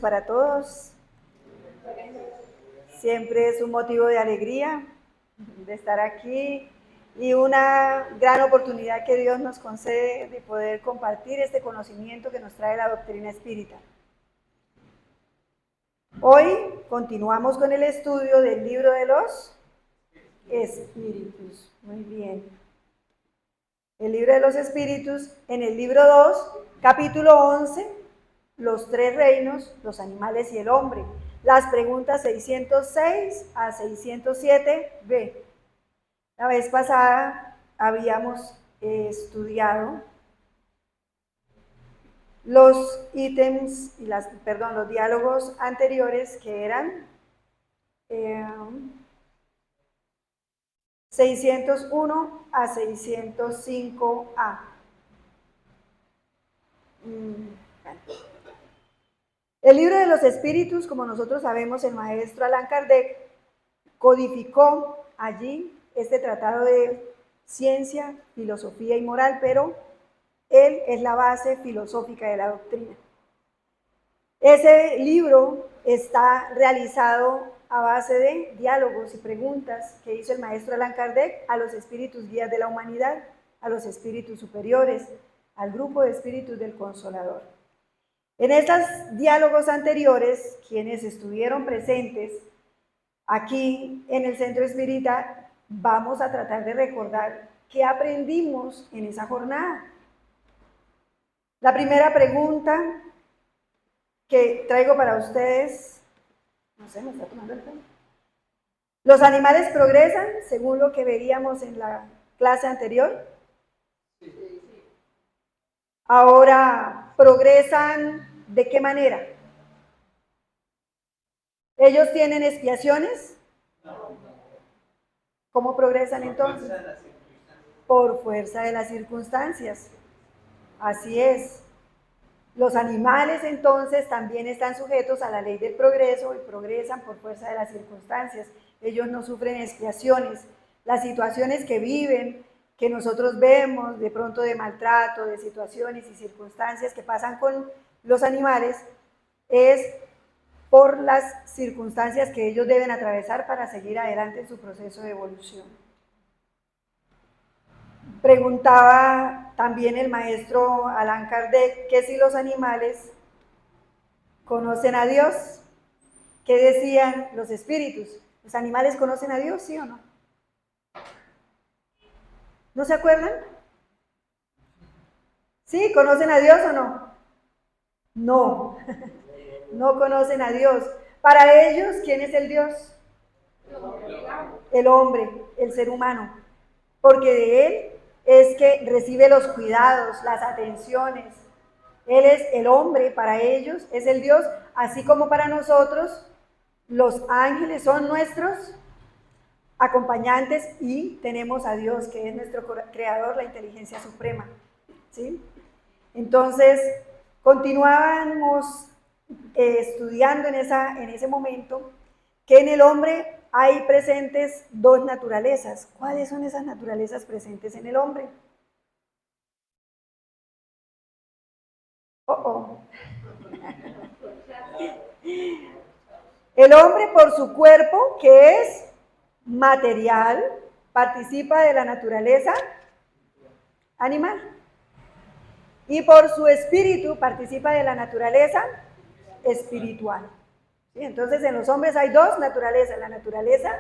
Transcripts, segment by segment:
Para todos. Siempre es un motivo de alegría de estar aquí y una gran oportunidad que Dios nos concede de poder compartir este conocimiento que nos trae la doctrina espírita. Hoy continuamos con el estudio del libro de los espíritus. Muy bien. El libro de los espíritus, en el libro 2, capítulo 11, los tres reinos, los animales y el hombre. Las preguntas 606 a 607b. La vez pasada habíamos estudiado los ítems y los diálogos anteriores que eran 601 a 605a. El libro de los espíritus, como nosotros sabemos, el maestro Allan Kardec codificó allí este tratado de ciencia, filosofía y moral, pero él es la base filosófica de la doctrina. Ese libro está realizado a base de diálogos y preguntas que hizo el maestro Allan Kardec a los espíritus guías de la humanidad, a los espíritus superiores, al grupo de espíritus del Consolador. En estos diálogos anteriores, quienes estuvieron presentes aquí en el Centro Espírita, vamos a tratar de recordar qué aprendimos en esa jornada. La primera pregunta que traigo para ustedes, no sé, me está tomando el pelo. ¿Los animales progresan según lo que veíamos en la clase anterior? Sí. Ahora, ¿progresan de qué manera? ¿Ellos tienen expiaciones? ¿Cómo progresan entonces? Por fuerza de las circunstancias. Así es. Los animales entonces también están sujetos a la ley del progreso y progresan por fuerza de las circunstancias. Ellos no sufren expiaciones. Las situaciones que viven, que nosotros vemos de pronto de maltrato, de situaciones y circunstancias que pasan con los animales, es por las circunstancias que ellos deben atravesar para seguir adelante en su proceso de evolución. Preguntaba también el maestro Allan Kardec que si los animales conocen a Dios. ¿Qué decían los espíritus? ¿Los animales conocen a Dios, sí o no? ¿No se acuerdan? ¿Sí? ¿Conocen a Dios o no? No, no conocen a Dios. Para ellos, ¿quién es el Dios? El hombre, el ser humano. Porque de él es que recibe los cuidados, las atenciones. Él es el hombre, para ellos es el Dios, así como para nosotros los ángeles son nuestros acompañantes y tenemos a Dios, que es nuestro creador, la inteligencia suprema. ¿Sí? Entonces, continuábamos estudiando en ese momento que en el hombre hay presentes dos naturalezas. ¿Cuáles son esas naturalezas presentes en el hombre? El hombre por su cuerpo, que es material, participa de la naturaleza animal. Y por su espíritu participa de la naturaleza espiritual. ¿Sí? Entonces en los hombres hay dos naturalezas, la naturaleza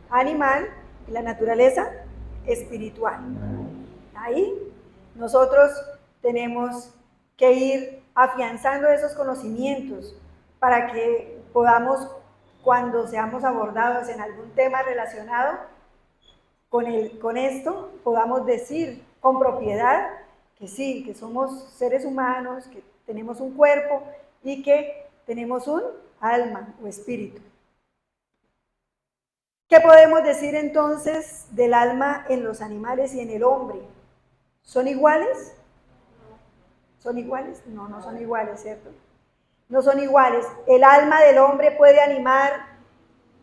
animal y la naturaleza espiritual. Ahí nosotros tenemos que ir afianzando esos conocimientos para que podamos, cuando seamos abordados en algún tema relacionado con esto, podamos decir con propiedad que sí, que somos seres humanos, que tenemos un cuerpo y que tenemos un alma o espíritu. ¿Qué podemos decir entonces del alma en los animales y en el hombre? ¿Son iguales? ¿Son iguales? No, no son iguales, ¿cierto? No son iguales. ¿El alma del hombre puede animar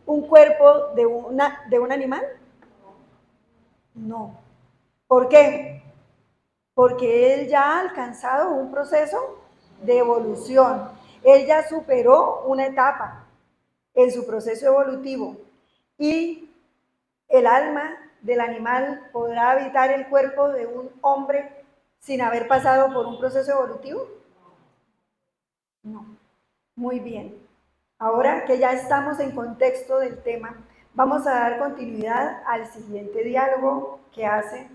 un cuerpo de un animal? No. ¿Por qué? Porque él ya ha alcanzado un proceso de evolución. Él ya superó una etapa en su proceso evolutivo y el alma del animal podrá habitar el cuerpo de un hombre sin haber pasado por un proceso evolutivo. No. Muy bien. Ahora que ya estamos en contexto del tema, vamos a dar continuidad al siguiente diálogo que hace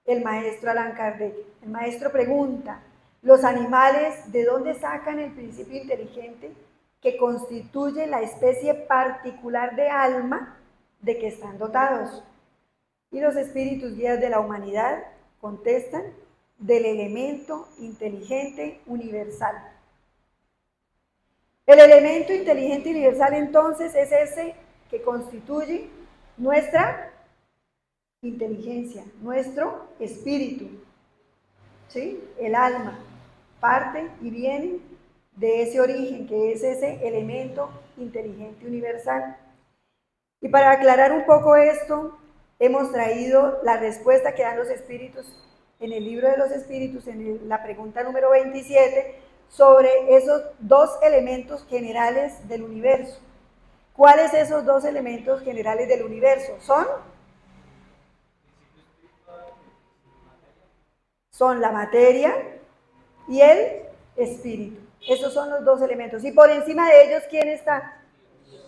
el maestro Allan Kardec. El maestro pregunta, ¿los animales de dónde sacan el principio inteligente que constituye la especie particular de alma de que están dotados? Y los espíritus guías de la humanidad contestan, del elemento inteligente universal. El elemento inteligente universal entonces es ese que constituye nuestra inteligencia, nuestro espíritu, ¿sí? El alma parte y viene de ese origen que es ese elemento inteligente universal. Y para aclarar un poco esto, hemos traído la respuesta que dan los espíritus en el libro de los espíritus, en la pregunta número 27, sobre esos dos elementos generales del universo. ¿Cuáles esos dos elementos generales del universo? Son la materia y el espíritu. Esos son los dos elementos. Y por encima de ellos, ¿quién está?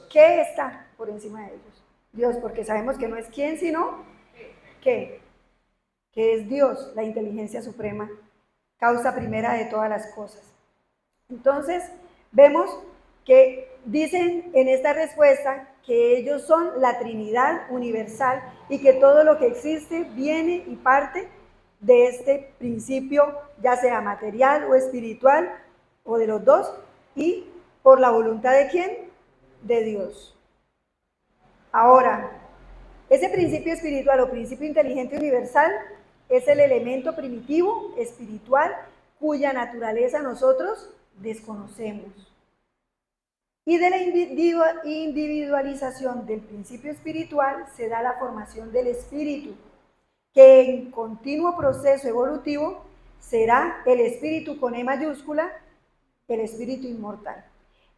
¿Qué está por encima de ellos? Dios, porque sabemos que no es quién, sino ¿qué? Que es Dios, la inteligencia suprema, causa primera de todas las cosas. Entonces, vemos que dicen en esta respuesta que ellos son la Trinidad universal y que todo lo que existe viene y parte de este principio, ya sea material o espiritual, o de los dos, y por la voluntad de ¿quién? De Dios. Ahora, ese principio espiritual o principio inteligente universal es el elemento primitivo espiritual cuya naturaleza nosotros desconocemos. Y de la individualización del principio espiritual se da la formación del espíritu, que en continuo proceso evolutivo será el espíritu con E mayúscula, el espíritu inmortal.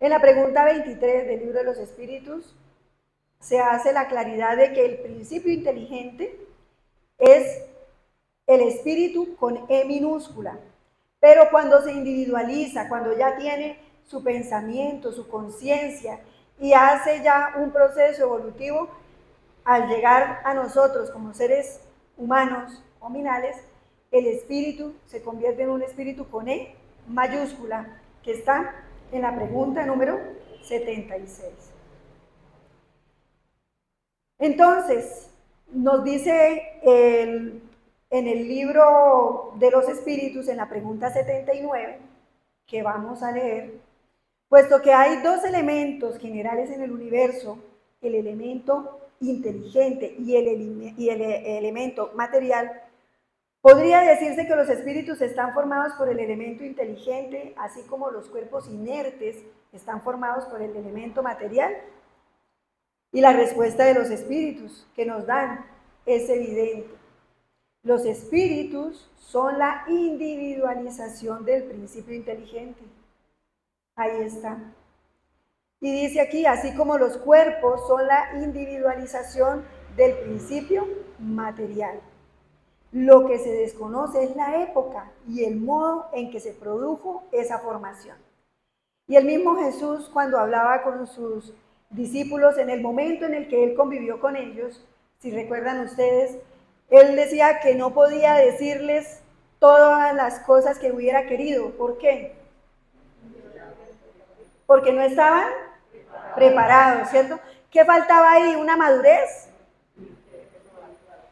En la pregunta 23 del libro de los espíritus se hace la claridad de que el principio inteligente es el espíritu con E minúscula, pero cuando se individualiza, cuando ya tiene su pensamiento, su conciencia y hace ya un proceso evolutivo, al llegar a nosotros como seres humanos nominales, el espíritu se convierte en un espíritu con E mayúscula, que está en la pregunta número 76. Entonces, nos dice en el libro de los espíritus, en la pregunta 79, que vamos a leer, puesto que hay dos elementos generales en el universo, el elemento inteligente y el elemento material, podría decirse que los espíritus están formados por el elemento inteligente, así como los cuerpos inertes están formados por el elemento material. Y la respuesta de los espíritus que nos dan es evidente. Los espíritus son la individualización del principio inteligente. Ahí está. Y dice aquí, así como los cuerpos son la individualización del principio material. Lo que se desconoce es la época y el modo en que se produjo esa formación. Y el mismo Jesús, cuando hablaba con sus discípulos, en el momento en el que él convivió con ellos, si recuerdan ustedes, él decía que no podía decirles todas las cosas que hubiera querido. ¿Por qué? Porque no estaban preparados, ¿cierto? ¿Qué faltaba ahí? Una madurez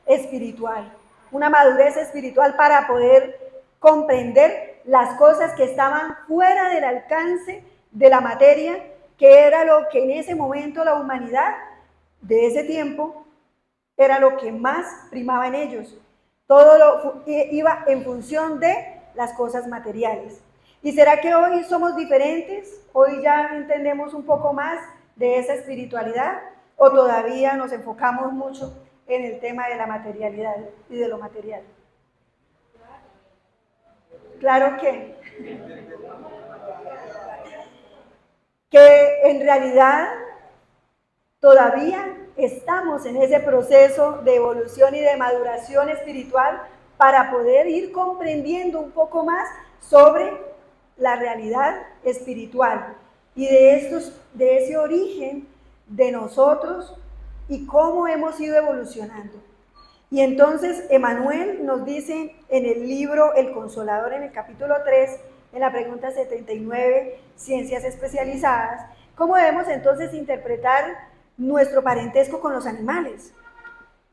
espiritual. Una madurez espiritual para poder comprender las cosas que estaban fuera del alcance de la materia, que era lo que en ese momento la humanidad de ese tiempo era lo que más primaba en ellos. Todo iba en función de las cosas materiales. ¿Y será que hoy somos diferentes? ¿Hoy ya entendemos un poco más de esa espiritualidad? ¿O todavía nos enfocamos mucho en el tema de la materialidad y de lo material? Claro que En realidad, todavía estamos en ese proceso de evolución y de maduración espiritual para poder ir comprendiendo un poco más sobre la realidad espiritual y de ese origen de nosotros y cómo hemos ido evolucionando. Y entonces Emmanuel nos dice en el libro El Consolador, en el capítulo 3, en la pregunta 79, Ciencias Especializadas, cómo debemos entonces interpretar nuestro parentesco con los animales.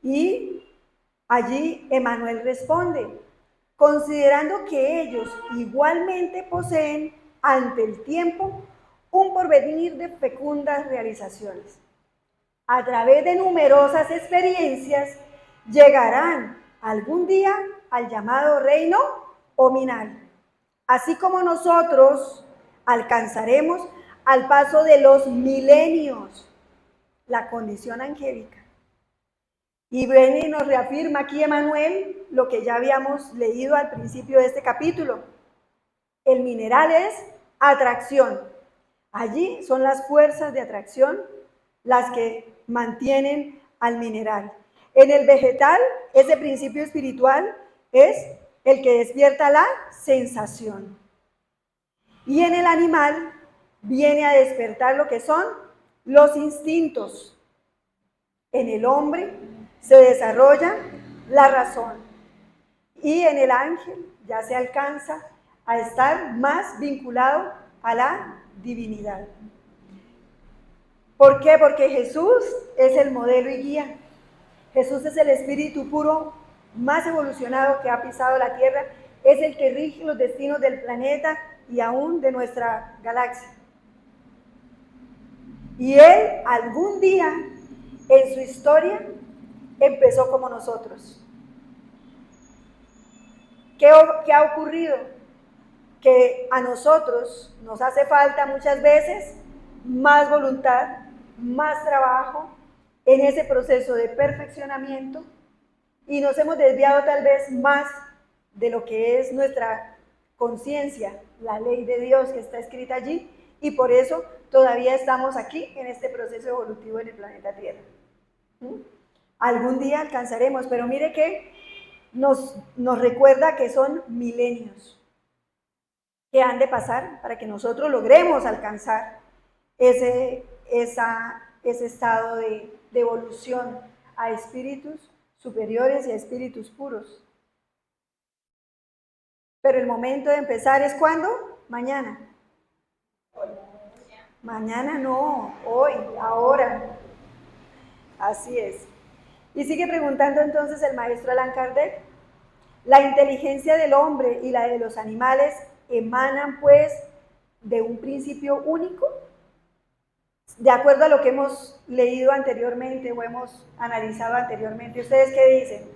Y allí Emmanuel responde, considerando que ellos igualmente poseen ante el tiempo un porvenir de fecundas realizaciones. A través de numerosas experiencias llegarán algún día al llamado reino nominal, así como nosotros alcanzaremos al paso de los milenios la condición angélica. Y viene y nos reafirma aquí Emmanuel lo que ya habíamos leído al principio de este capítulo. El mineral es atracción. Allí son las fuerzas de atracción las que mantienen al mineral. En el vegetal, ese principio espiritual es el que despierta la sensación. Y en el animal viene a despertar lo que son los instintos. En el hombre se desarrolla la razón. Y en el ángel ya se alcanza a estar más vinculado a la divinidad. ¿Por qué? Porque Jesús es el modelo y guía. Jesús es el espíritu puro más evolucionado que ha pisado la tierra. Es el que rige los destinos del planeta y aún de nuestra galaxia. Y Él algún día en su historia empezó como nosotros. ¿Qué ha ocurrido? Que a nosotros nos hace falta muchas veces más voluntad, más trabajo en ese proceso de perfeccionamiento y nos hemos desviado tal vez más de lo que es nuestra conciencia, la ley de Dios que está escrita allí, y por eso todavía estamos aquí en este proceso evolutivo en el planeta Tierra. Algún día alcanzaremos, pero mire que nos recuerda que son milenios que han de pasar para que nosotros logremos alcanzar ese estado de evolución a espíritus superiores y a espíritus puros. Pero el momento de empezar es ¿cuándo? Mañana. Mañana no, hoy, ahora. Así es. Y sigue preguntando entonces el maestro Allan Kardec. La inteligencia del hombre y la de los animales emanan pues de un principio único. De acuerdo a lo que hemos leído anteriormente o hemos analizado anteriormente, ¿ustedes qué dicen?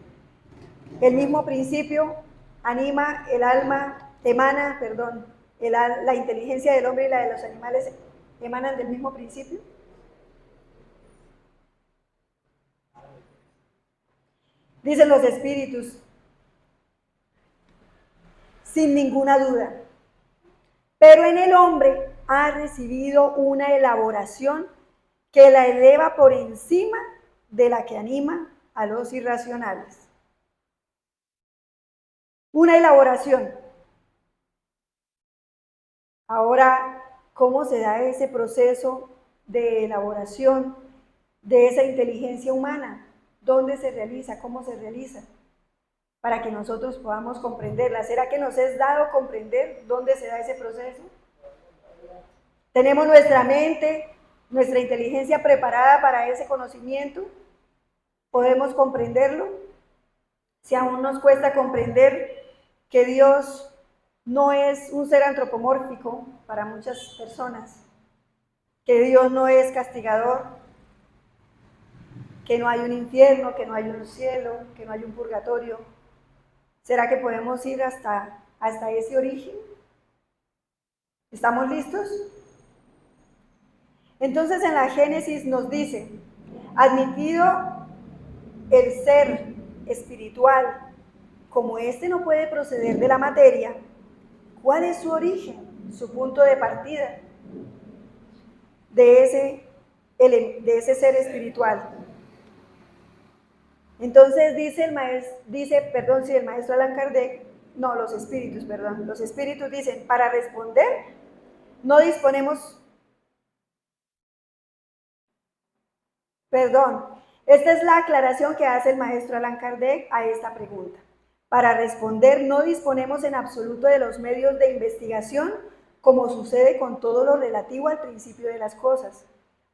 El mismo principio anima el alma, emana, perdón, la inteligencia del hombre y la de los animales emanan del mismo principio. Dicen los espíritus, sin ninguna duda, pero en el hombre ha recibido una elaboración que la eleva por encima de la que anima a los irracionales. Una elaboración. Ahora, ¿cómo se da ese proceso de elaboración de esa inteligencia humana? ¿Dónde se realiza? ¿Cómo se realiza? Para que nosotros podamos comprenderla. ¿Será que nos es dado comprender dónde se da ese proceso? ¿Tenemos nuestra mente, nuestra inteligencia preparada para ese conocimiento? ¿Podemos comprenderlo? Si aún nos cuesta comprender que Dios no es un ser antropomórfico para muchas personas, que Dios no es castigador, que no hay un infierno, que no hay un cielo, que no hay un purgatorio, ¿será que podemos ir hasta ese origen? ¿Estamos listos? Entonces en la Génesis nos dice, admitido el ser espiritual, como éste no puede proceder de la materia, ¿cuál es su origen, su punto de partida? de ese ser espiritual. Entonces dice el maestro Allan Kardec, no, los espíritus dicen, para responder no disponemos, esta es la aclaración que hace el maestro Allan Kardec a esta pregunta. Para responder no disponemos en absoluto de los medios de investigación, como sucede con todo lo relativo al principio de las cosas.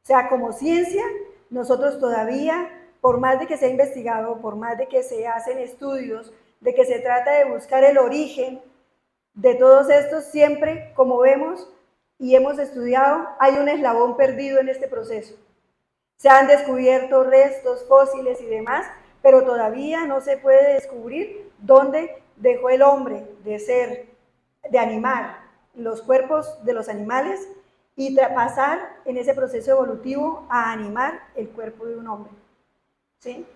O sea, como ciencia, nosotros todavía, por más de que se ha investigado, por más de que se hacen estudios, de que se trata de buscar el origen de todos estos, siempre, como vemos y hemos estudiado, hay un eslabón perdido en este proceso. Se han descubierto restos, fósiles y demás, pero todavía no se puede descubrir dónde dejó el hombre de animar los cuerpos de los animales y pasar en ese proceso evolutivo a animar el cuerpo de un hombre. ¿Sí?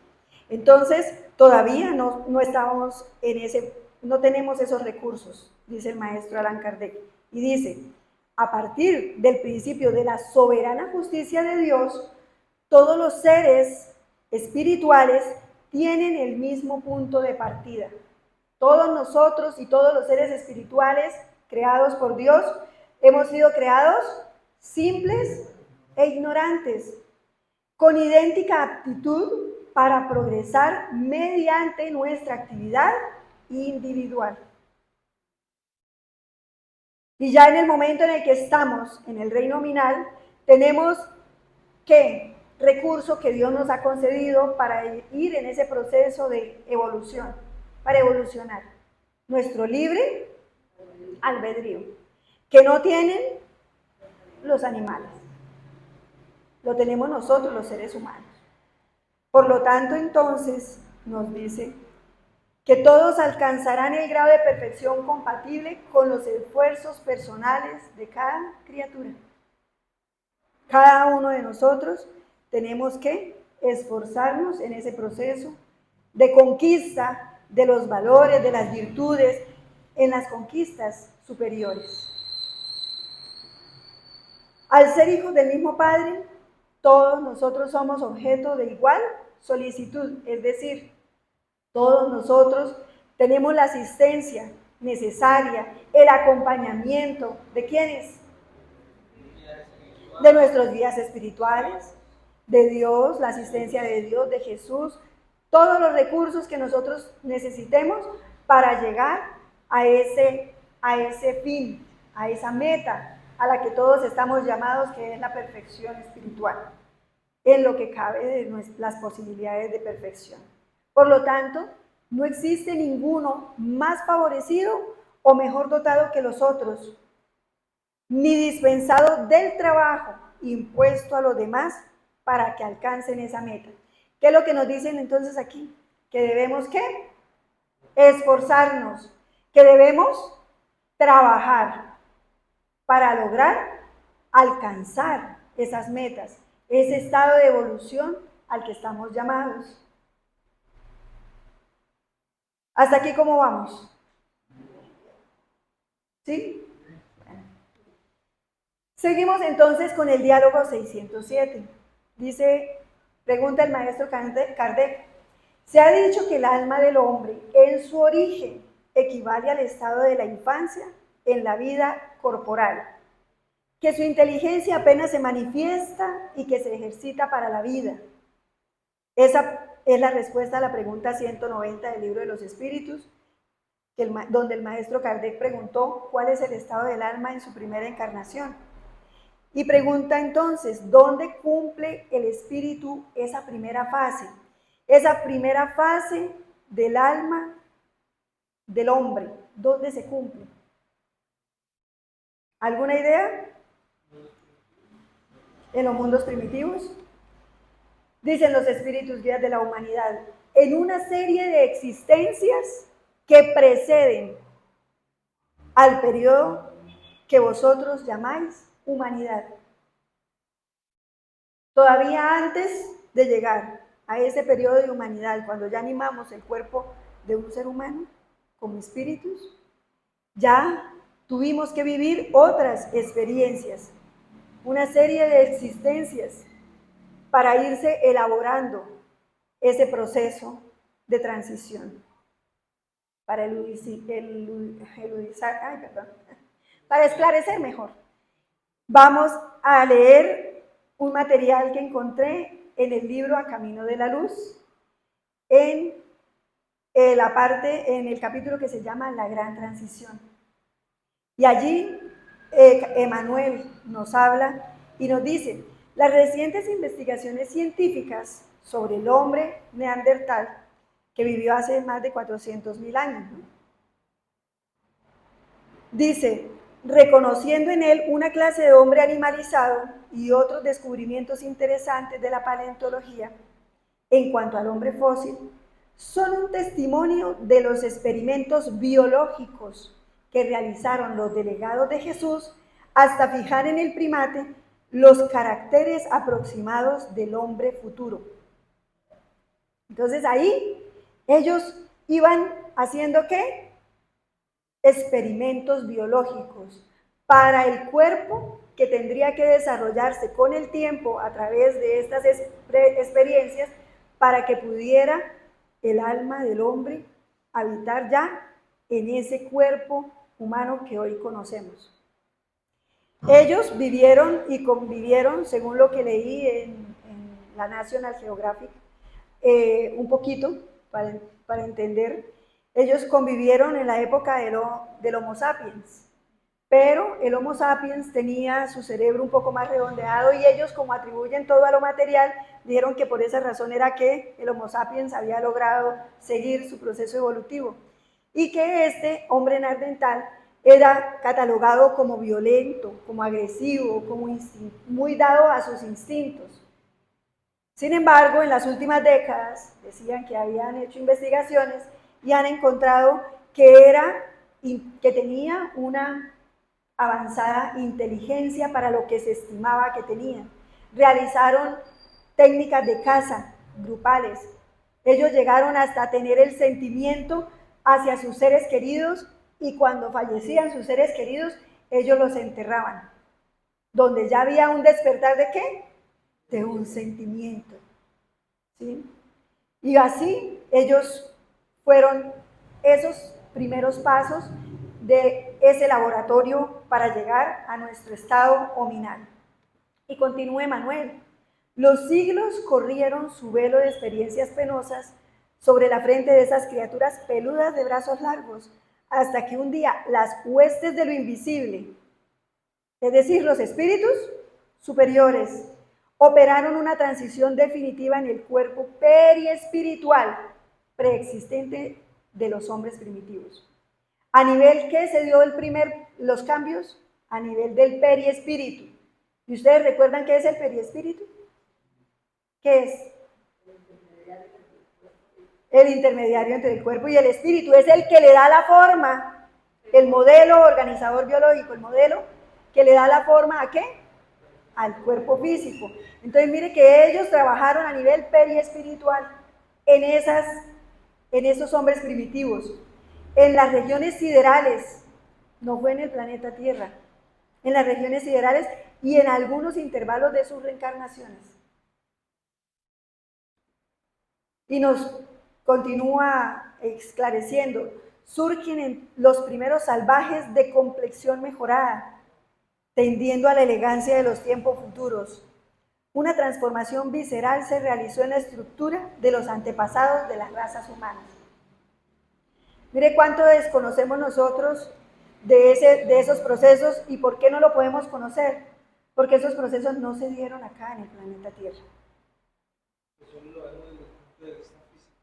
Entonces, todavía no estamos no tenemos esos recursos, dice el maestro Allan Kardec. Y dice, a partir del principio de la soberana justicia de Dios, todos los seres espirituales tienen el mismo punto de partida. Todos nosotros y todos los seres espirituales creados por Dios hemos sido creados simples e ignorantes, con idéntica aptitud para progresar mediante nuestra actividad individual. Y ya en el momento en el que estamos en el reino nominal, tenemos que recurso que Dios nos ha concedido para ir en ese proceso de evolución, para evolucionar. Nuestro libre albedrío, que no tienen los animales, lo tenemos nosotros los seres humanos. Por lo tanto, entonces, nos dice que todos alcanzarán el grado de perfección compatible con los esfuerzos personales de cada criatura. Cada uno de nosotros tenemos que esforzarnos en ese proceso de conquista de los valores, de las virtudes, en las conquistas superiores. Al ser hijos del mismo Padre, todos nosotros somos objeto de igual solicitud, es decir, todos nosotros tenemos la asistencia necesaria, el acompañamiento, ¿de quiénes? De nuestros guías espirituales, de Dios, la asistencia de Dios, de Jesús, todos los recursos que nosotros necesitemos para llegar a ese fin, a esa meta a la que todos estamos llamados, que es la perfección espiritual, en lo que cabe de las posibilidades de perfección. Por lo tanto, no existe ninguno más favorecido o mejor dotado que los otros, ni dispensado del trabajo impuesto a los demás para que alcancen esa meta. ¿Qué es lo que nos dicen entonces aquí? Que debemos, ¿qué? Esforzarnos, que debemos trabajar para lograr alcanzar esas metas, ese estado de evolución al que estamos llamados. ¿Hasta aquí cómo vamos? ¿Sí? Bueno. Seguimos entonces con el diálogo 607. Pregunta el maestro Kardec, se ha dicho que el alma del hombre en su origen equivale al estado de la infancia en la vida corporal, que su inteligencia apenas se manifiesta y que se ejercita para la vida. Esa es la respuesta a la pregunta 190 del Libro de los Espíritus, donde el maestro Kardec preguntó cuál es el estado del alma en su primera encarnación. Y pregunta entonces, ¿dónde cumple el espíritu esa primera fase? Esa primera fase del alma del hombre, ¿dónde se cumple? ¿Alguna idea? En los mundos primitivos. Dicen los espíritus guías de la humanidad, en una serie de existencias que preceden al periodo que vosotros llamáis humanidad. Todavía antes de llegar a ese periodo de humanidad, cuando ya animamos el cuerpo de un ser humano como espíritus, ya tuvimos que vivir otras experiencias una serie de existencias para irse elaborando ese proceso de transición. Para para esclarecer mejor. Vamos a leer un material que encontré en el libro A Camino de la Luz, en la parte, en el capítulo que se llama La Gran Transición. Y allí Emmanuel nos habla y nos dice: las recientes investigaciones científicas sobre el hombre neandertal, que vivió hace más de 400.000 años, ¿no? Dice, reconociendo en él una clase de hombre animalizado y otros descubrimientos interesantes de la paleontología en cuanto al hombre fósil, son un testimonio de los experimentos biológicos que realizaron los delegados de Jesús hasta fijar en el primate los caracteres aproximados del hombre futuro. Entonces ahí ellos iban haciendo ¿qué? Experimentos biológicos para el cuerpo que tendría que desarrollarse con el tiempo a través de estas experiencias para que pudiera el alma del hombre habitar ya en ese cuerpo humano que hoy conocemos. Ellos vivieron y convivieron, según lo que leí en la National Geographic, un poquito para entender. Ellos convivieron en la época del Homo sapiens, pero el Homo sapiens tenía su cerebro un poco más redondeado y ellos, como atribuyen todo a lo material, dijeron que por esa razón era que el Homo sapiens había logrado seguir su proceso evolutivo y que este hombre neandertal era catalogado como violento, como agresivo, como muy dado a sus instintos. Sin embargo, en las últimas décadas decían que habían hecho investigaciones y han encontrado que tenía una avanzada inteligencia para lo que se estimaba que tenía. Realizaron técnicas de caza grupales. Ellos llegaron hasta tener el sentimiento hacia sus seres queridos y cuando fallecían sus seres queridos, ellos los enterraban. Donde ya había un despertar ¿de qué? De un sentimiento. ¿Sí? Y así ellos fueron esos primeros pasos de ese laboratorio para llegar a nuestro estado hominal. Y continúe Manuel. Los siglos corrieron su velo de experiencias penosas sobre la frente de esas criaturas peludas de brazos largos, hasta que un día las huestes de lo invisible, es decir, los espíritus superiores, operaron una transición definitiva en el cuerpo periespiritual preexistente de los hombres primitivos. ¿A nivel qué se dio los cambios? A nivel del periespíritu. ¿Y ustedes recuerdan qué es el periespíritu? ¿Qué es? El intermediario entre el cuerpo y el espíritu. Es el que le da la forma, el modelo organizador biológico, el modelo que le da la forma ¿a qué? Al cuerpo físico. Entonces mire que ellos trabajaron a nivel periespiritual en esos hombres primitivos, en las regiones siderales, no fue en el planeta Tierra, en las regiones siderales y en algunos intervalos de sus reencarnaciones. Y nos continúa esclareciendo, surgen los primeros salvajes de complexión mejorada, tendiendo a la elegancia de los tiempos futuros. Una transformación visceral se realizó en la estructura de los antepasados de las razas humanas. Mire cuánto desconocemos nosotros de esos procesos y por qué no lo podemos conocer. Porque esos procesos no se dieron acá en el planeta Tierra.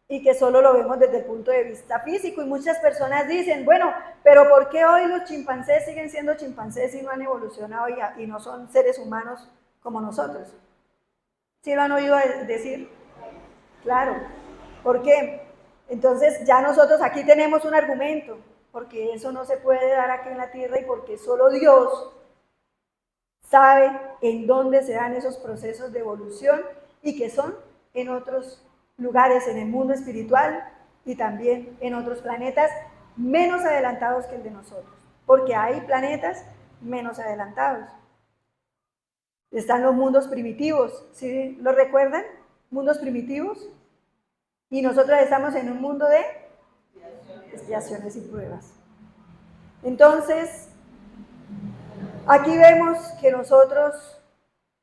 Y que solo lo vemos desde el punto de vista físico. Y muchas personas dicen, bueno, pero ¿por qué hoy los chimpancés siguen siendo chimpancés y no han evolucionado y no son seres humanos como nosotros? ¿Sí lo han oído decir? Claro. ¿Por qué? Entonces ya nosotros aquí tenemos un argumento, porque eso no se puede dar aquí en la tierra y porque solo Dios sabe en dónde se dan esos procesos de evolución y que son en otros lugares en el mundo espiritual y también en otros planetas menos adelantados que el de nosotros, porque hay planetas menos adelantados. Están los mundos primitivos, ¿sí lo recuerdan? Mundos primitivos. Y nosotros estamos en un mundo de expiaciones y pruebas. Entonces, aquí vemos que nosotros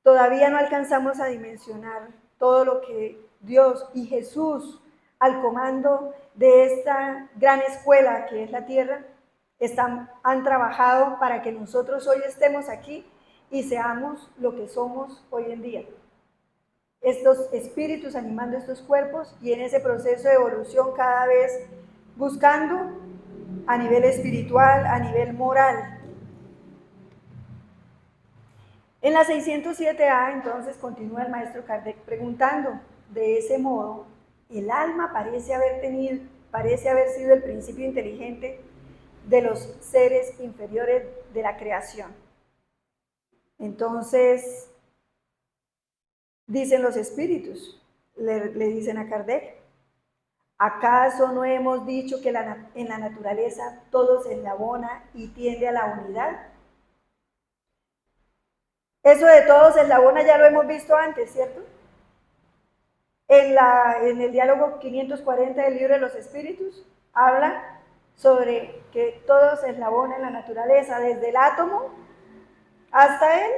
todavía no alcanzamos a dimensionar todo lo que Dios y Jesús, al comando de esta gran escuela que es la tierra, han trabajado para que nosotros hoy estemos aquí y seamos lo que somos hoy en día. Estos espíritus animando estos cuerpos y en ese proceso de evolución cada vez buscando a nivel espiritual, a nivel moral. En la 607A entonces continúa el maestro Kardec preguntando, de ese modo, el alma parece haber sido el principio inteligente de los seres inferiores de la creación. Entonces, dicen los espíritus, le dicen a Kardec, ¿acaso no hemos dicho que en la naturaleza todo se eslabona y tiende a la unidad? Eso de todo se eslabona ya lo hemos visto antes, ¿cierto? En el diálogo 540 del libro de los espíritus, habla sobre que todo se eslabona en la naturaleza, desde el átomo hasta el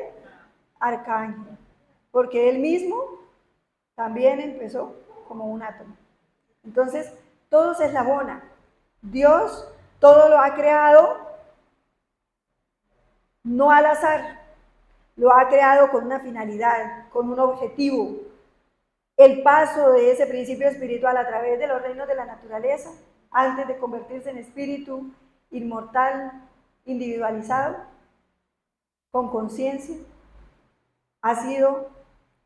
arcángel, porque él mismo también empezó como un átomo. Entonces, todo se eslabona. Dios todo lo ha creado no al azar, lo ha creado con una finalidad, con un objetivo. El paso de ese principio espiritual a través de los reinos de la naturaleza, antes de convertirse en espíritu inmortal, individualizado, con conciencia, ha sido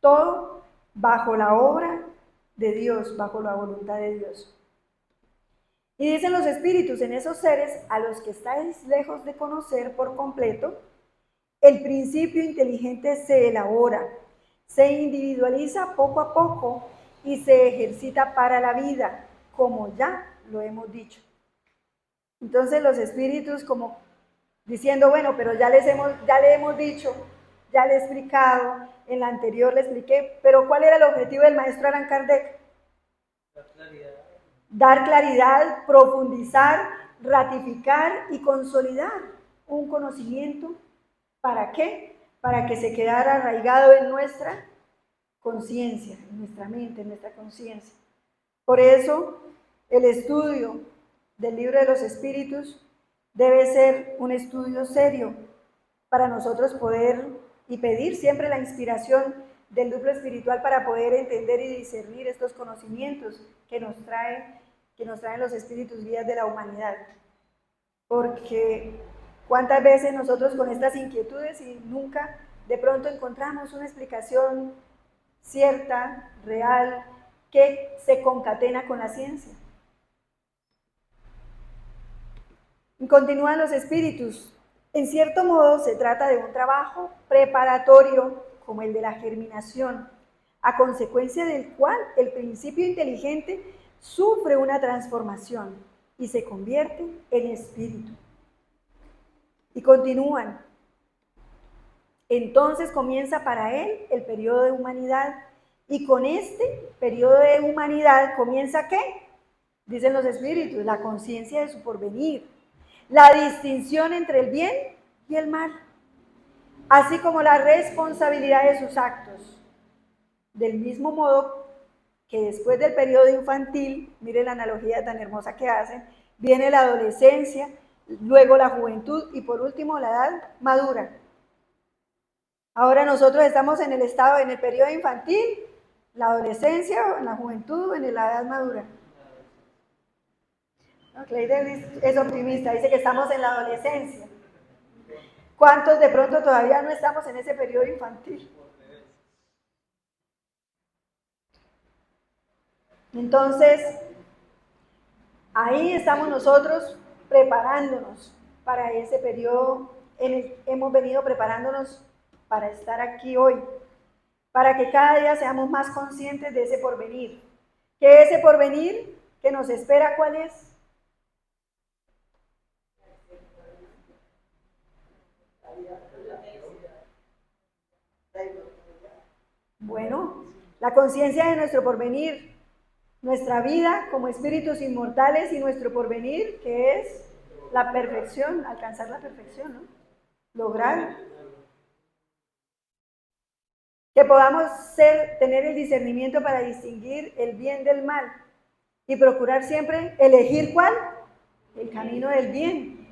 todo bajo la obra de Dios, bajo la voluntad de Dios. Y dicen los espíritus, en esos seres a los que estáis lejos de conocer por completo, el principio inteligente se elabora, se individualiza poco a poco y se ejercita para la vida, como ya lo hemos dicho. Entonces los espíritus como diciendo, bueno, pero ya le hemos dicho, ya le he explicado, en la anterior le expliqué, pero ¿cuál era el objetivo del maestro Allan Kardec? Dar claridad, profundizar, ratificar y consolidar un conocimiento. ¿Para qué? Para que se quedara arraigado en nuestra conciencia, en nuestra mente, en nuestra conciencia. Por eso, el estudio del libro de los espíritus debe ser un estudio serio para nosotros poder y pedir siempre la inspiración del duplo espiritual para poder entender y discernir estos conocimientos que nos traen los espíritus guías de la humanidad. Porque cuántas veces nosotros con estas inquietudes y nunca de pronto encontramos una explicación cierta, real, que se concatena con la ciencia. Y continúan los espíritus. En cierto modo se trata de un trabajo preparatorio como el de la germinación, a consecuencia del cual el principio inteligente sufre una transformación y se convierte en espíritu. Y continúan. Entonces comienza para él el periodo de humanidad. Y con este periodo de humanidad comienza ¿qué? Dicen los espíritus, la conciencia de su porvenir, la distinción entre el bien y el mal, así como la responsabilidad de sus actos. Del mismo modo que después del periodo infantil, mire la analogía tan hermosa que hacen, viene la adolescencia, luego la juventud y por último la edad madura. Ahora nosotros estamos en el periodo infantil, la adolescencia, en la juventud, en la edad madura. No, Cleide es optimista, dice que estamos en la adolescencia. ¿Cuántos de pronto todavía no estamos en ese periodo infantil? Entonces, ahí estamos nosotros preparándonos para ese periodo, hemos venido preparándonos para estar aquí hoy, para que cada día seamos más conscientes de ese porvenir. ¿Qué ese porvenir que nos espera cuál es? Bueno, la conciencia de nuestro porvenir, nuestra vida como espíritus inmortales y nuestro porvenir, que es la perfección, alcanzar la perfección, ¿no? Lograr que podamos tener el discernimiento para distinguir el bien del mal y procurar siempre elegir ¿cuál? El camino del bien.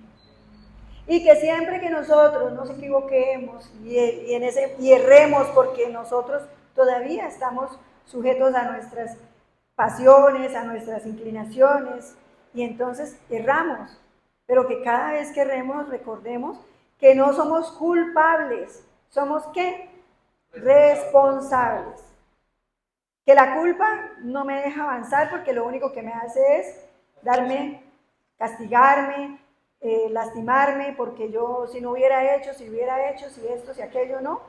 Y que siempre que nosotros nos equivoquemos y erremos porque nosotros todavía estamos sujetos a nuestras pasiones, a nuestras inclinaciones, y entonces erramos, pero que cada vez que erremos recordemos que no somos culpables, somos ¿qué? Responsables. Que la culpa no me deja avanzar porque lo único que me hace es darme, castigarme, lastimarme, porque yo si no hubiera hecho, si esto, si aquello, no.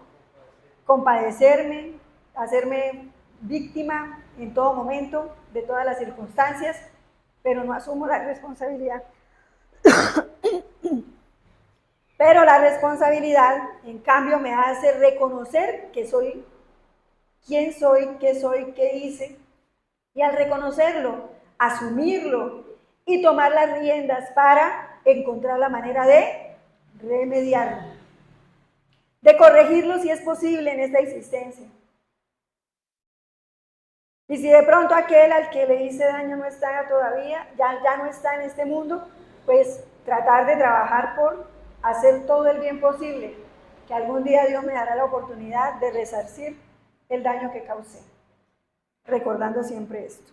Compadecerme, hacerme víctima en todo momento de todas las circunstancias, pero no asumo la responsabilidad. Pero la responsabilidad, en cambio, me hace reconocer que soy, quién soy, qué hice, y al reconocerlo, asumirlo y tomar las riendas para encontrar la manera de remediarlo, de corregirlo si es posible en esta existencia. Y si de pronto aquel al que le hice daño no está todavía, ya no está en este mundo, pues tratar de trabajar por hacer todo el bien posible, que algún día Dios me dará la oportunidad de resarcir el daño que causé, recordando siempre esto.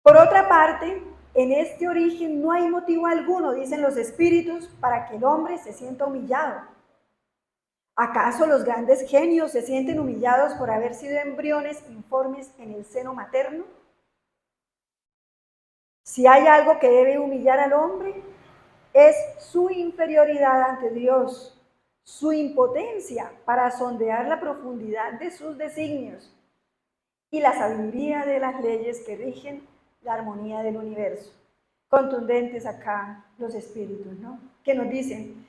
Por otra parte, en este origen no hay motivo alguno, dicen los espíritus, para que el hombre se sienta humillado. ¿Acaso los grandes genios se sienten humillados por haber sido embriones informes en el seno materno? Si hay algo que debe humillar al hombre, es su inferioridad ante Dios, su impotencia para sondear la profundidad de sus designios y la sabiduría de las leyes que rigen la armonía del universo. Contundentes acá los espíritus, ¿no? Que nos dicen,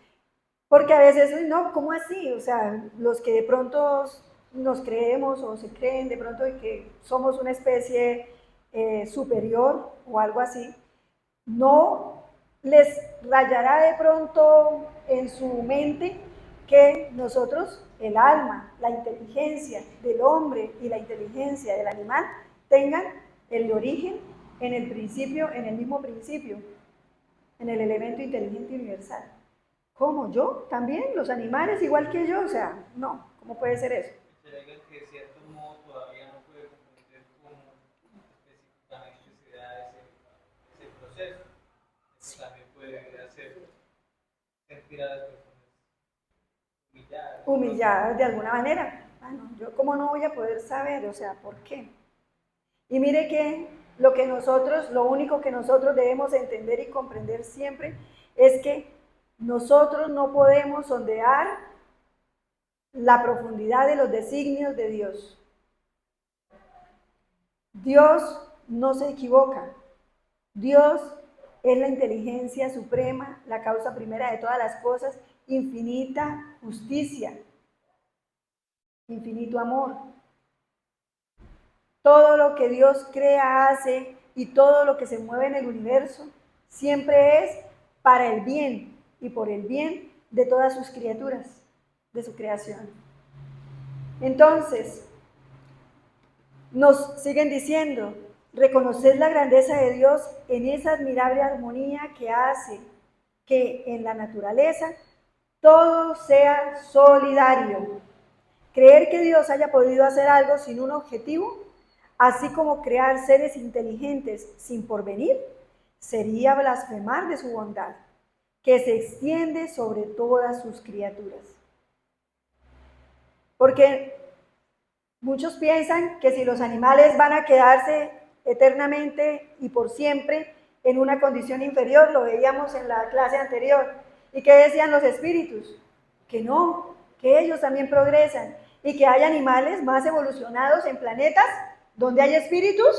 porque a veces, no, ¿cómo así? O sea, los que de pronto nos creemos o se creen de pronto de que somos una especie superior o algo así, no les rayará de pronto en su mente que nosotros, el alma, la inteligencia del hombre y la inteligencia del animal, tengan el origen en el principio, en el mismo principio, en el elemento inteligente universal. ¿Cómo? ¿Yo? ¿También? ¿Los animales igual que yo? O sea, no, ¿cómo puede ser eso? Que de cierto modo todavía no puede comprender cómo específicamente se da ese proceso. Eso también puede hacer sentir a las personas humilladas de alguna manera. Bueno, yo cómo no voy a poder saber, o sea, ¿por qué? Y mire que lo único que nosotros debemos entender y comprender siempre es que nosotros no podemos sondear la profundidad de los designios de Dios. Dios no se equivoca. Dios es la inteligencia suprema, la causa primera de todas las cosas, infinita justicia, infinito amor. Todo lo que Dios crea, hace y todo lo que se mueve en el universo siempre es para el bien y por el bien de todas sus criaturas, de su creación. Entonces, nos siguen diciendo, reconocer la grandeza de Dios en esa admirable armonía que hace que en la naturaleza todo sea solidario. Creer que Dios haya podido hacer algo sin un objetivo, así como crear seres inteligentes sin porvenir, sería blasfemar de su bondad, que se extiende sobre todas sus criaturas. Porque muchos piensan que si los animales van a quedarse eternamente y por siempre en una condición inferior, lo veíamos en la clase anterior, ¿y qué decían los espíritus? Que no, que ellos también progresan y que hay animales más evolucionados en planetas donde hay espíritus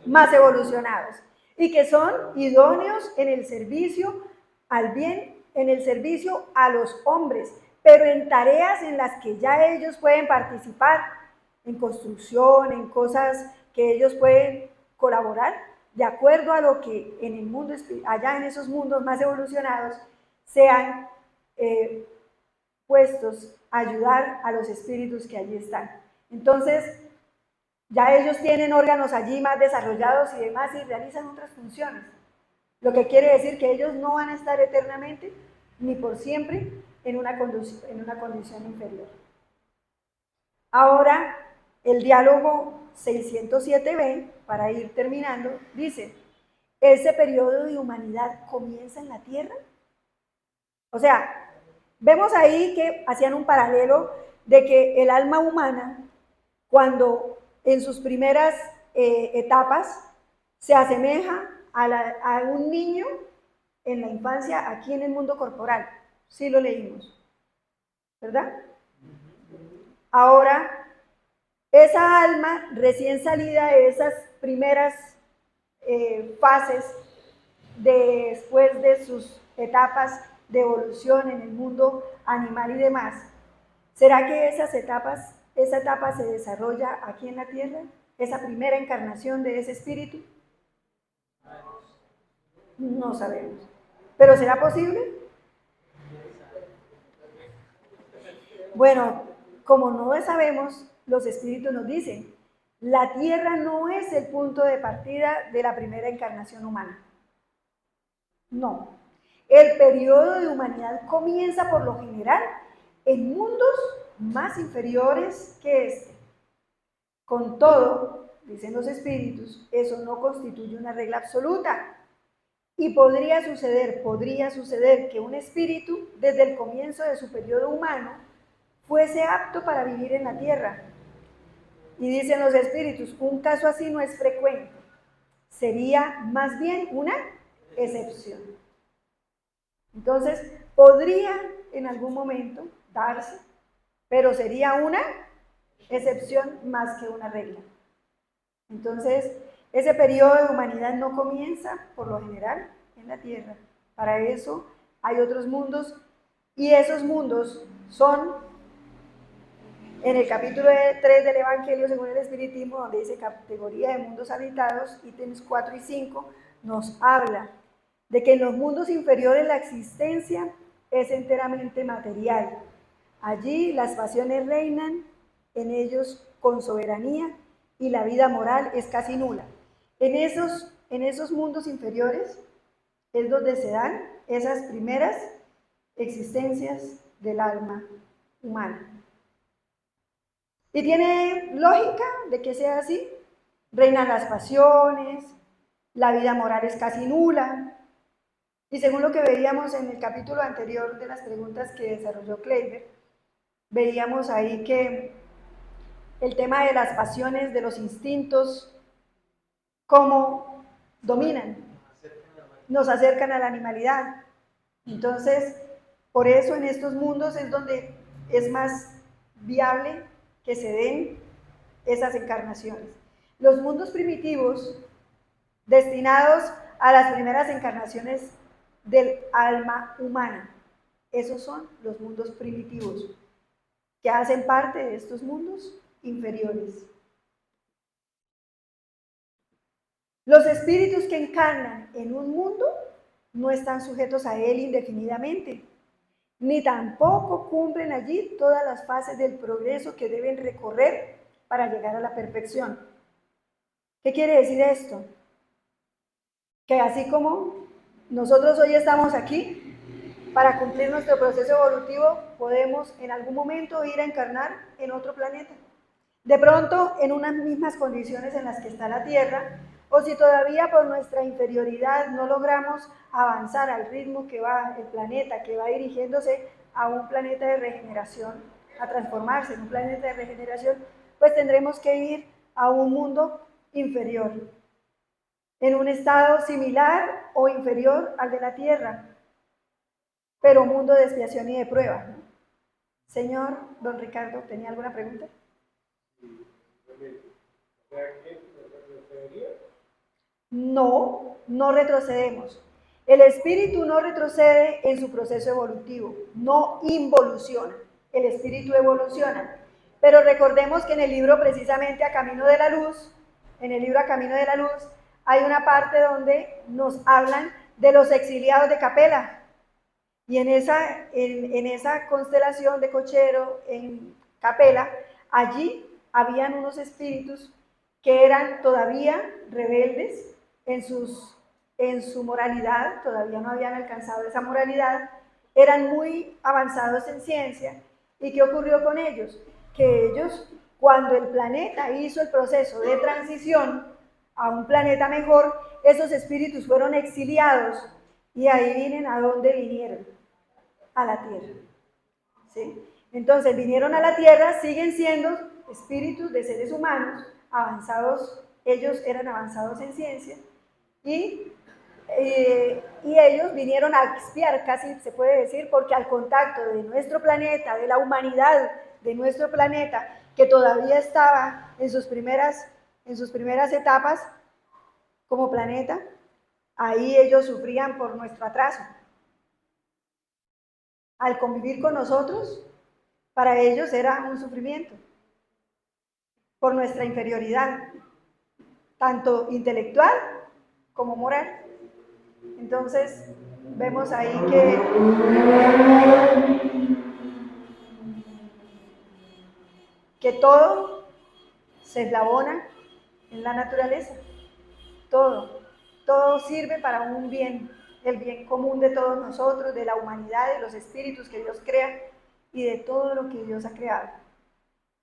más evolucionados y que son idóneos en el servicio al bien, en el servicio a los hombres, pero en tareas en las que ya ellos pueden participar, en construcción, en cosas que ellos pueden colaborar, de acuerdo a lo que en el mundo, allá en esos mundos más evolucionados, sean puestos a ayudar a los espíritus que allí están. Entonces, ya ellos tienen órganos allí más desarrollados y demás y realizan otras funciones. Lo que quiere decir que ellos no van a estar eternamente ni por siempre en una condición inferior. Ahora, el diálogo 607b, para ir terminando, dice, ¿ese periodo de humanidad comienza en la Tierra? O sea, vemos ahí que hacían un paralelo de que el alma humana, cuando en sus primeras etapas, se asemeja a un niño en la infancia aquí en el mundo corporal. Sí lo leímos, ¿verdad? Ahora, esa alma recién salida de esas primeras fases, después de sus etapas de evolución en el mundo animal y demás, ¿será que esa etapa se desarrolla aquí en la Tierra? ¿Esa primera encarnación de ese espíritu? No sabemos. ¿Pero será posible? Bueno, como no lo sabemos, los espíritus nos dicen, la Tierra no es el punto de partida de la primera encarnación humana. No. El periodo de humanidad comienza por lo general en mundos más inferiores que este. Con todo, dicen los espíritus, eso no constituye una regla absoluta. Y podría suceder que un espíritu, desde el comienzo de su periodo humano, fuese apto para vivir en la tierra. Y dicen los espíritus, un caso así no es frecuente, sería más bien una excepción. Entonces, podría en algún momento darse, pero sería una excepción más que una regla. Entonces, ese periodo de humanidad no comienza, por lo general, en la Tierra. Para eso hay otros mundos, y esos mundos son, en el capítulo 3 del Evangelio según el Espiritismo, donde dice categoría de mundos habitados, ítems 4 y 5, nos habla de que en los mundos inferiores la existencia es enteramente material. Allí las pasiones reinan en ellos con soberanía y la vida moral es casi nula. En esos mundos inferiores es donde se dan esas primeras existencias del alma humana. Y tiene lógica de que sea así. Reinan las pasiones, la vida moral es casi nula. Y según lo que veíamos en el capítulo anterior de las preguntas que desarrolló Kleiber, veíamos ahí que el tema de las pasiones, de los instintos, cómo dominan, nos acercan a la animalidad. Entonces, por eso en estos mundos es donde es más viable que se den esas encarnaciones. Los mundos primitivos, destinados a las primeras encarnaciones del alma humana, esos son los mundos primitivos, que hacen parte de estos mundos inferiores. Los espíritus que encarnan en un mundo no están sujetos a él indefinidamente, ni tampoco cumplen allí todas las fases del progreso que deben recorrer para llegar a la perfección. ¿Qué quiere decir esto? Que así como nosotros hoy estamos aquí, para cumplir nuestro proceso evolutivo, podemos en algún momento ir a encarnar en otro planeta. De pronto, en unas mismas condiciones en las que está la Tierra, o si todavía por nuestra inferioridad no logramos avanzar al ritmo que va el planeta, que va dirigiéndose a un planeta de regeneración, a transformarse en un planeta de regeneración, pues tendremos que ir a un mundo inferior, en un estado similar o inferior al de la Tierra, pero un mundo de expiación y de prueba, ¿no? Señor don Ricardo, ¿tenía alguna pregunta? No, no retrocedemos. El espíritu no retrocede en su proceso evolutivo, no involuciona, el espíritu evoluciona. Pero recordemos que en el libro precisamente A Camino de la Luz, en el libro A Camino de la Luz, hay una parte donde nos hablan de los exiliados de Capela. Y en esa constelación de Cochero, en Capela, allí habían unos espíritus que eran todavía rebeldes en su moralidad, todavía no habían alcanzado esa moralidad, eran muy avanzados en ciencia. ¿Y qué ocurrió con ellos? Que ellos, cuando el planeta hizo el proceso de transición a un planeta mejor, esos espíritus fueron exiliados y ahí vienen a dónde vinieron, a la Tierra. ¿Sí? Entonces vinieron a la Tierra, siguen siendo espíritus de seres humanos, avanzados, ellos eran avanzados en ciencia, y ellos vinieron a expiar, casi se puede decir, porque al contacto de nuestro planeta, de la humanidad de nuestro planeta, que todavía estaba en sus primeras etapas como planeta, ahí ellos sufrían por nuestro atraso. Al convivir con nosotros, para ellos era un sufrimiento por nuestra inferioridad, tanto intelectual como moral. Entonces, vemos ahí que todo se eslabona en la naturaleza, todo sirve para un bien, el bien común de todos nosotros, de la humanidad, de los espíritus que Dios crea y de todo lo que Dios ha creado.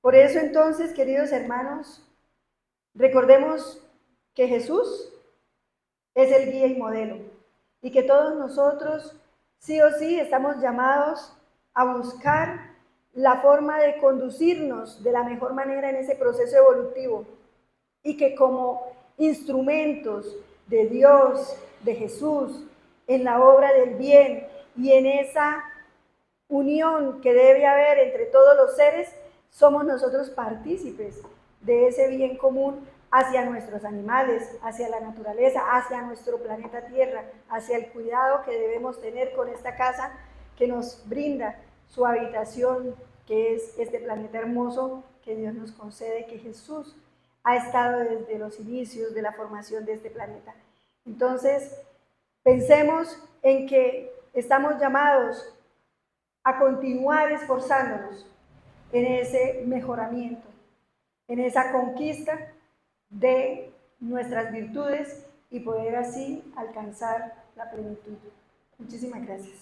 Por eso entonces, queridos hermanos, recordemos que Jesús es el guía y modelo y que todos nosotros sí o sí estamos llamados a buscar la forma de conducirnos de la mejor manera en ese proceso evolutivo y que como instrumentos de Dios, de Jesús, en la obra del bien y en esa unión que debe haber entre todos los seres, somos nosotros partícipes de ese bien común hacia nuestros animales, hacia la naturaleza, hacia nuestro planeta Tierra, hacia el cuidado que debemos tener con esta casa que nos brinda su habitación, que es este planeta hermoso que Dios nos concede, que Jesús ha estado desde los inicios de la formación de este planeta. Entonces, pensemos en que estamos llamados a continuar esforzándonos en ese mejoramiento, en esa conquista de nuestras virtudes y poder así alcanzar la plenitud. Muchísimas gracias.